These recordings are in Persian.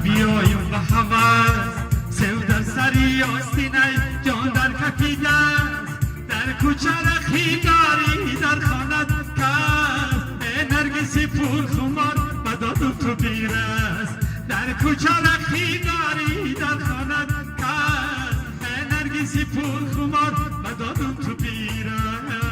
بیایم به هوس سو در سری آستینه جان در کفیده در کوچه رخی داری در خانت کس نرگسی پول خمار بداد تو بیرس در کوچه رخی داری در خانت کس نرگسی پول خمار بداد تو بیرس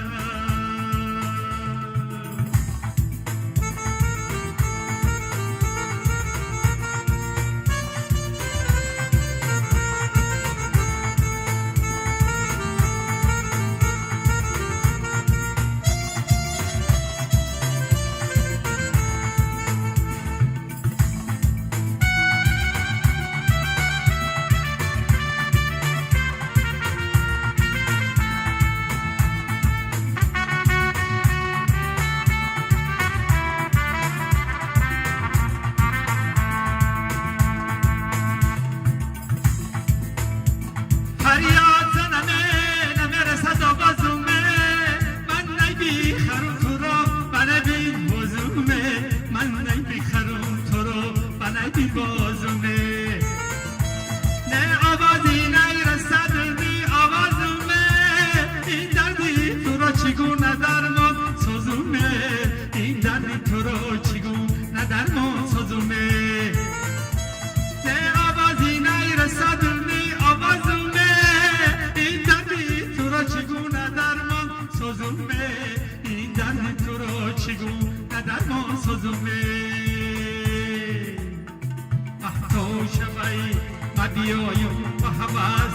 بیایم با حواس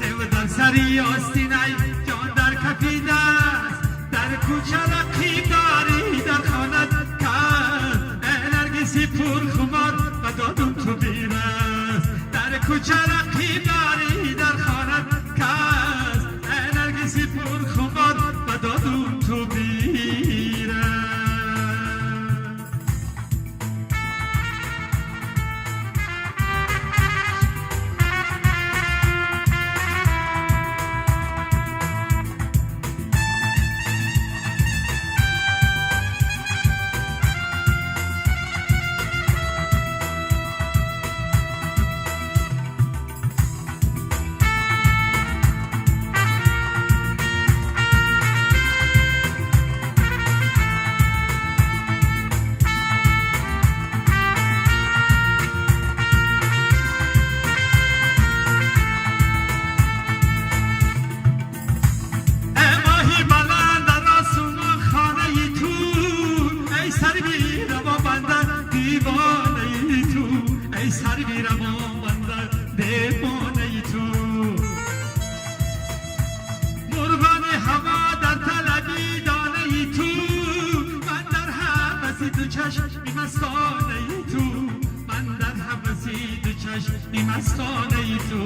سو در سری آستینه جان در کفیده است در کوچه رقی داری در خانت کس نرگسی پول خمار و دادم تو بیرست در کوچه رقی داری در خانت کس نرگسی پول خمار و دادم تو بیرست مستانه تو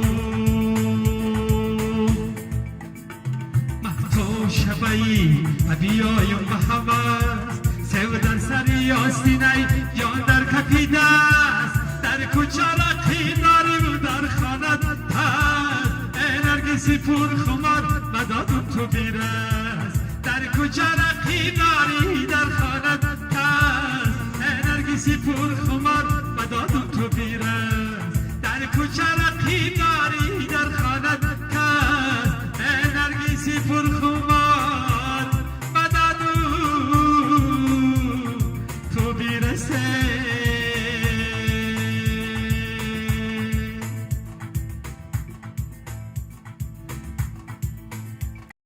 مفتو شبایی بیایم به هوس سو در سری آستینه جان در کفیده است در کوچه رقی داری و در خانت پس نرگسی پول خمار بدادم تو بیرست در کوچه رقی داری در خانت پس نرگسی پول خمار بدادم تو بیرست در کوچه رقی داری